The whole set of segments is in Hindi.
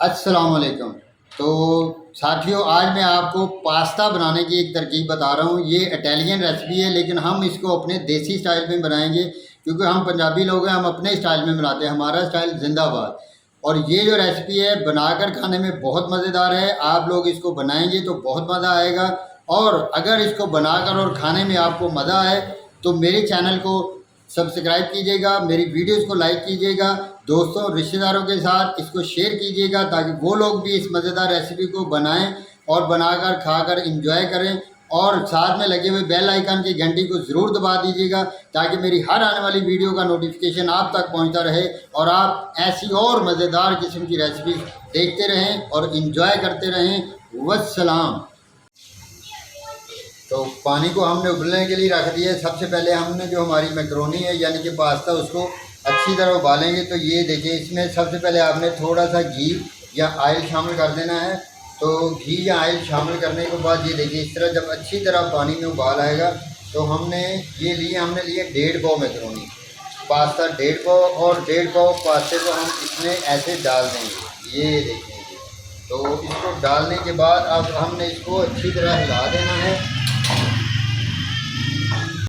अस्सलाम वालेकुम। तो साथियों, आज मैं आपको पास्ता बनाने की एक तरकीब बता रहा हूँ। ये इटालियन रेसिपी है, लेकिन हम इसको अपने देसी स्टाइल में बनाएंगे, क्योंकि हम पंजाबी लोग हैं, हम अपने स्टाइल में बनाते हैं। हमारा स्टाइल जिंदाबाद। और ये जो रेसिपी है बनाकर खाने में बहुत मज़ेदार है। आप लोग इसको बनाएंगे तो बहुत मज़ा आएगा। और अगर इसको बनाकर और खाने में आपको मज़ा आए तो मेरे चैनल को सब्सक्राइब कीजिएगा, मेरी वीडियोस को लाइक कीजिएगा, दोस्तों और रिश्तेदारों के साथ इसको शेयर कीजिएगा, ताकि वो लोग भी इस मज़ेदार रेसिपी को बनाएं और बनाकर खाकर इंजॉय करें। और साथ में लगे हुए बेल आइकन की घंटी को ज़रूर दबा दीजिएगा, ताकि मेरी हर आने वाली वीडियो का नोटिफिकेशन आप तक पहुंचता रहे और आप ऐसी और मज़ेदार किस्म की रेसिपी देखते रहें और इंजॉय करते रहें। वस्सलाम। तो पानी को हमने उबलने के लिए रख दिया है। सबसे पहले हमने जो हमारी मैक्रोनी है यानी कि पास्ता, उसको अच्छी तरह उबालेंगे। तो ये देखिए, इसमें सबसे पहले आपने थोड़ा सा घी या ऑयल शामिल कर देना है। तो घी या ऑयल शामिल करने के बाद ये देखिए, इस तरह जब अच्छी तरह पानी में उबाल आएगा तो हमने लिए 1.5 पाव मैक्रोनी पास्ता, 1.5 पाव, और 1.5 पाव पास्ते को हम इसमें ऐसे डाल देंगे। ये देखेंगे, तो इसको डालने के बाद अब हमने इसको अच्छी तरह हिला देना है।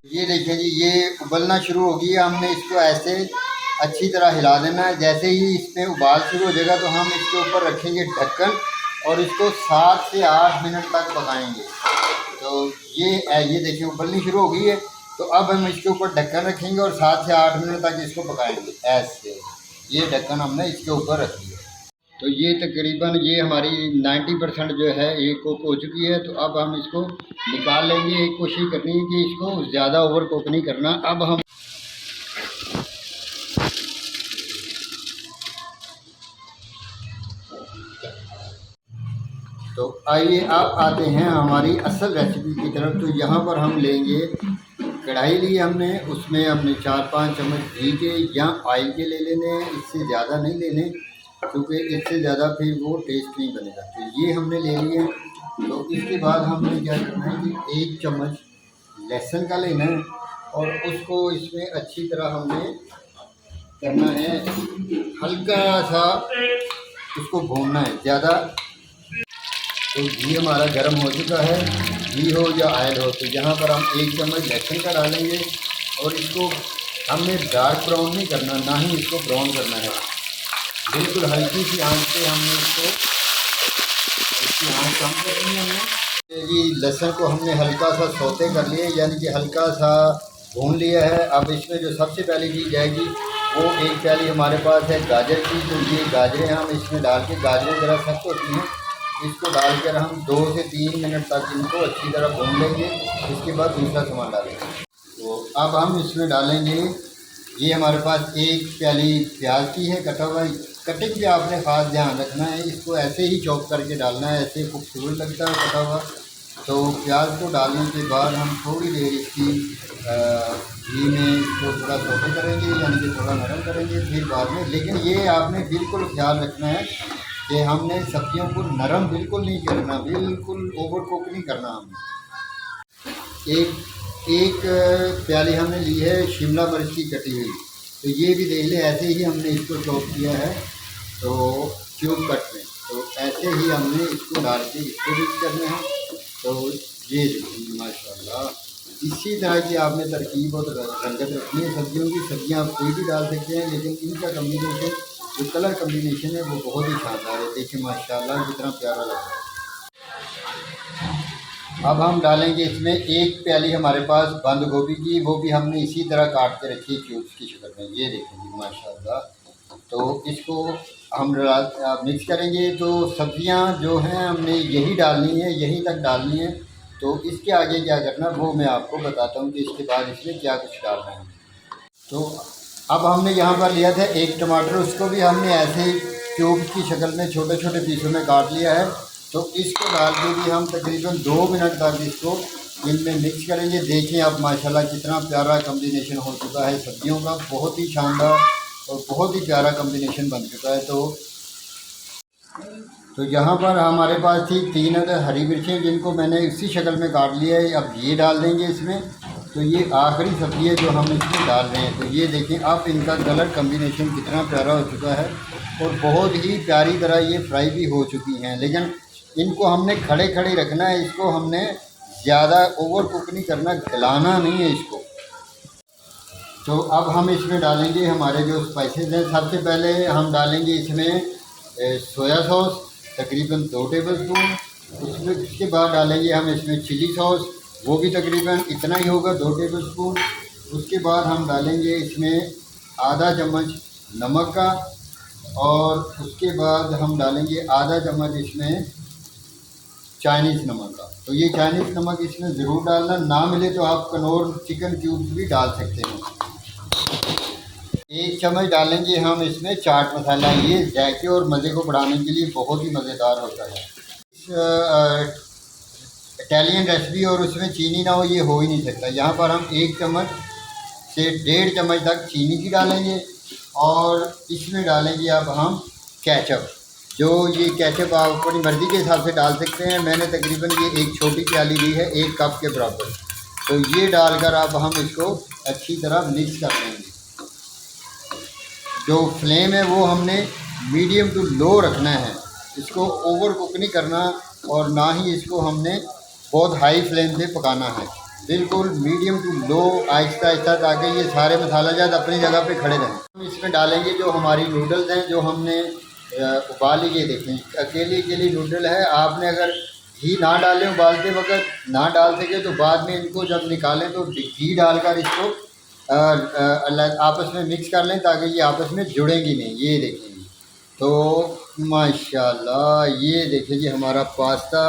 ये देखिए जी, ये उबलना शुरू हो गई है। हमने इसको ऐसे अच्छी तरह हिला देना है। जैसे ही इसमें उबाल शुरू हो जाएगा तो हम इसके ऊपर रखेंगे ढक्कन और इसको 7 से 8 मिनट तक पकाएंगे। तो ये देखिए, उबलनी शुरू हो गई है। तो अब हम इसके ऊपर ढक्कन रखेंगे और 7 से 8 मिनट तक इसको पकाएंगे। ऐसे ये ढक्कन हमने इसके ऊपर रख दिया। तो ये तकरीबन ये हमारी 90% जो है ये कुक हो चुकी है। तो अब हम इसको निकाल लेंगे। एक कोशिश करनी है कि इसको ज़्यादा ओवर कुक नहीं करना। अब हम तो आइए अब आते हैं हमारी असल रेसिपी की तरफ। तो यहाँ पर हम लेंगे कढ़ाई ली हमने, उसमें हमने 4-5 चम्मच घी के या ऑयल के ले लेने हैं। इससे ज़्यादा नहीं लेने, क्योंकि इससे ज़्यादा फिर वो टेस्ट नहीं बनेगा। तो ये हमने ले लिए। तो इसके बाद हमने क्या करना है कि 1 चम्मच लहसुन का लेना है और उसको इसमें अच्छी तरह हमने करना है, हल्का सा उसको भूनना है ज़्यादा। तो घी हमारा गर्म हो चुका है, घी हो या ऑयल हो। तो यहाँ पर हम 1 चम्मच लहसुन का डालेंगे और इसको हमने डार्क ब्राउन नहीं करना, ना ही इसको ब्राउन करना है। बिल्कुल हल्की सी आंच पे हमने इसको, इसकी आंच कम करनी है हमने। जी, लहसुन को हमने हल्का सा सौते कर लिया, यानी कि हल्का सा भून लिया है। अब इसमें जो सबसे पहली चीज़ जाएगी वो 1 प्याली हमारे पास है गाजर की। तो ये गाजरें हम इसमें डाल के, गाजरें ज़रा सख्त होती हैं, इसको डालकर हम 2 से 3 मिनट तक इनको अच्छी तरह भून लेंगे। इसके बाद दूसरा सामान डालेंगे। तो अब हम इसमें डालेंगे, ये हमारे पास 1 प्याली प्याज की है कटा हुआ। कटिंग पे आपने ख़ास ध्यान रखना है, इसको ऐसे ही चॉप करके डालना है, ऐसे खूबसूरत लगता है कटा हुआ। तो प्याज को डालने के बाद हम थोड़ी देर इसकी घी में इसको थोड़ा सौटे करेंगे, यानी कि थोड़ा नरम करेंगे। फिर बाद में, लेकिन ये आपने बिल्कुल ख्याल रखना है कि हमने सब्जियों को नरम बिल्कुल नहीं करना, बिल्कुल ओवर कुक नहीं करना। हमने एक प्याली हमने ली है शिमला मिर्च की कटी हुई। तो ये भी देख लें, ऐसे ही हमने इसको चॉप किया है, तो क्यूब कट में। तो ऐसे ही हमने इसको डाल के इसको मिक्स करना है। तो ये देखिए माशाल्लाह, इसी तरह की आपने तरकीब और रंगत रखनी है सब्जियों की। सब्जियां आप कोई भी डाल सकते हैं, लेकिन इनका कम्बिनेशन, जो कलर कम्बिनेशन है वो बहुत ही शानदार है। देखिए माशाल्लाह कितना प्यारा लग रहा है। अब हम डालेंगे इसमें 1 प्याली हमारे पास बंद गोभी की, वो भी हमने इसी तरह काट के रखी है क्यूब्स की शक्ल में। ये देखेंगे माशाल्लाह। तो इसको हम मिक्स करेंगे। तो सब्जियां जो हैं हमने यही डालनी है, यहीं तक डालनी है। तो इसके आगे क्या करना वो मैं आपको बताता हूँ कि इसके बाद इसमें क्या कुछ डालना है। तो अब हमने यहाँ पर लिया था 1 टमाटर, उसको भी हमने ऐसे क्यूब्स की शक्ल में छोटे छोटे पीसों में काट लिया है। तो इसको डाल के भी हम तकरीबन 2 मिनट तक इसको इनमें मिक्स करेंगे। देखें आप माशाल्लाह कितना प्यारा कम्बिनेशन हो चुका है सब्जियों का, बहुत ही शानदार और बहुत ही प्यारा कम्बिनेशन बन चुका है। तो यहाँ पर हमारे पास थी 3 अदद हरी मिर्चें, जिनको मैंने इसी शक्ल में काट लिया है। अब ये डाल देंगे इसमें। तो ये आखिरी सब्ज़ी है जो हम इसमें डाल रहे हैं। तो ये देखें अब इनका कलर कम्बिनेशन कितना प्यारा हो चुका है। और बहुत ही प्यारी तरह ये फ्राई भी हो चुकी हैं। लेकिन इनको हमने खड़े खड़े रखना है, इसको हमने ज़्यादा ओवर कुक नहीं करना, गलाना नहीं है इसको। तो अब हम इसमें डालेंगे हमारे जो स्पाइसेस हैं। सबसे पहले हम डालेंगे इसमें सोया सॉस तकरीबन 2 टेबलस्पून। उसके बाद डालेंगे हम इसमें चिली सॉस, वो भी तकरीबन इतना ही होगा, 2 टेबलस्पून। उसके बाद हम डालेंगे इसमें आधा चम्मच नमक का, और उसके बाद हम डालेंगे आधा चम्मच इसमें चाइनीज़ नमक का। तो ये चाइनीज़ नमक इसमें ज़रूर डालना, ना मिले तो आप कनौर चिकन क्यूब्स भी डाल सकते हैं। 1 चम्मच डालेंगे हम इसमें चाट मसाला। ये जायके और मज़े को बढ़ाने के लिए बहुत ही मज़ेदार होता है। इटालियन रेसिपी और उसमें चीनी ना हो, ये हो ही नहीं सकता। यहाँ पर हम 1 चम्मच से 1.5 चम्मच तक चीनी की डालेंगे, और इसमें डालेंगे अब हम केचप। जो ये केचप आप अपनी मर्ज़ी के हिसाब से डाल सकते हैं। मैंने तकरीबन ये एक छोटी प्याली ली है, 1 कप के बराबर। तो ये डालकर अब हम इसको अच्छी तरह मिक्स कर लेंगे। जो फ्लेम है वो हमने मीडियम टू लो रखना है, इसको ओवर कुक नहीं करना, और ना ही इसको हमने बहुत हाई फ्लेम पे पकाना है। बिल्कुल medium to low, Aahista Aahista, ताकि ये सारे मसाला जात अपनी जगह पे खड़े रहें। हम इसमें डालेंगे जो हमारी नूडल्स हैं, जो हमने उबाली। ये देखें अकेली अकेली नूडल है। आपने अगर घी ना डालें उबालते वक्त, ना डाल सके तो बाद में इनको जब निकालें तो घी डालकर इसको आपस में मिक्स कर लें, ताकि ये आपस में जुड़ेंगी नहीं। ये देखेंगे तो माशाल्लाह, ये देखिए जी हमारा पास्ता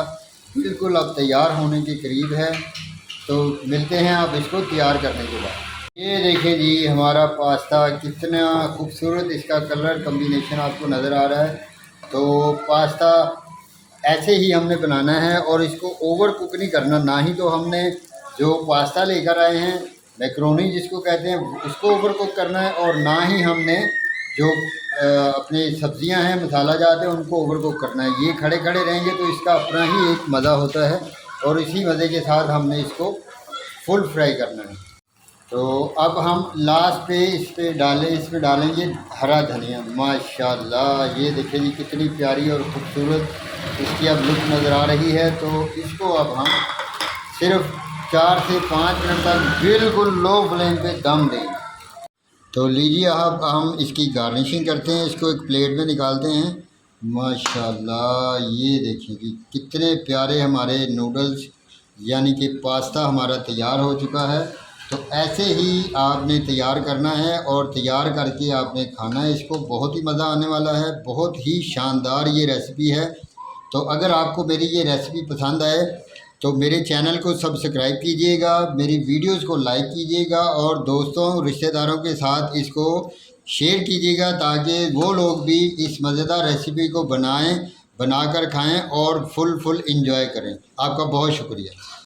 बिल्कुल अब तैयार होने के करीब है। तो मिलते हैं आप इसको तैयार करने के बाद। ये देखिए जी हमारा पास्ता कितना खूबसूरत इसका कलर कम्बिनेशन आपको नज़र आ रहा है। तो पास्ता ऐसे ही हमने बनाना है, और इसको ओवर कुक नहीं करना। ना ही तो हमने जो पास्ता लेकर आए हैं, मैक्रोनी जिसको कहते हैं, उसको ओवर कुक करना है, और ना ही हमने जो अपनी सब्जियां हैं, मसाला जाते हैं, उनको ओवर कुक करना है। ये खड़े खड़े रहेंगे तो इसका अपना ही एक मज़ा होता है, और इसी मज़े के साथ हमने इसको फुल फ्राई करना है। तो अब हम लास्ट पे इसमें डालेंगे हरा धनिया। माशाल्लाह, ये देखिए जी कितनी प्यारी और ख़ूबसूरत इसकी अब लुक नज़र आ रही है। तो इसको अब हम सिर्फ 4 से 5 मिनट तक बिल्कुल लो फ्लेम पे दम देंगे। तो लीजिए अब हम इसकी गार्निशिंग करते हैं, इसको एक प्लेट में निकालते हैं। माशाल्लाह, ये देखिए कि कितने प्यारे हमारे नूडल्स यानी कि पास्ता हमारा तैयार हो चुका है। तो ऐसे ही आपने तैयार करना है, और तैयार करके आपने खाना है। इसको बहुत ही मज़ा आने वाला है, बहुत ही शानदार ये रेसिपी है। तो अगर आपको मेरी ये रेसिपी पसंद आए तो मेरे चैनल को सब्सक्राइब कीजिएगा, मेरी वीडियोस को लाइक कीजिएगा, और दोस्तों रिश्तेदारों के साथ इसको शेयर कीजिएगा, ताकि वो लोग भी इस मज़ेदार रेसिपी को बनाकर खाएं और फुल इंजॉय करें। आपका बहुत शुक्रिया।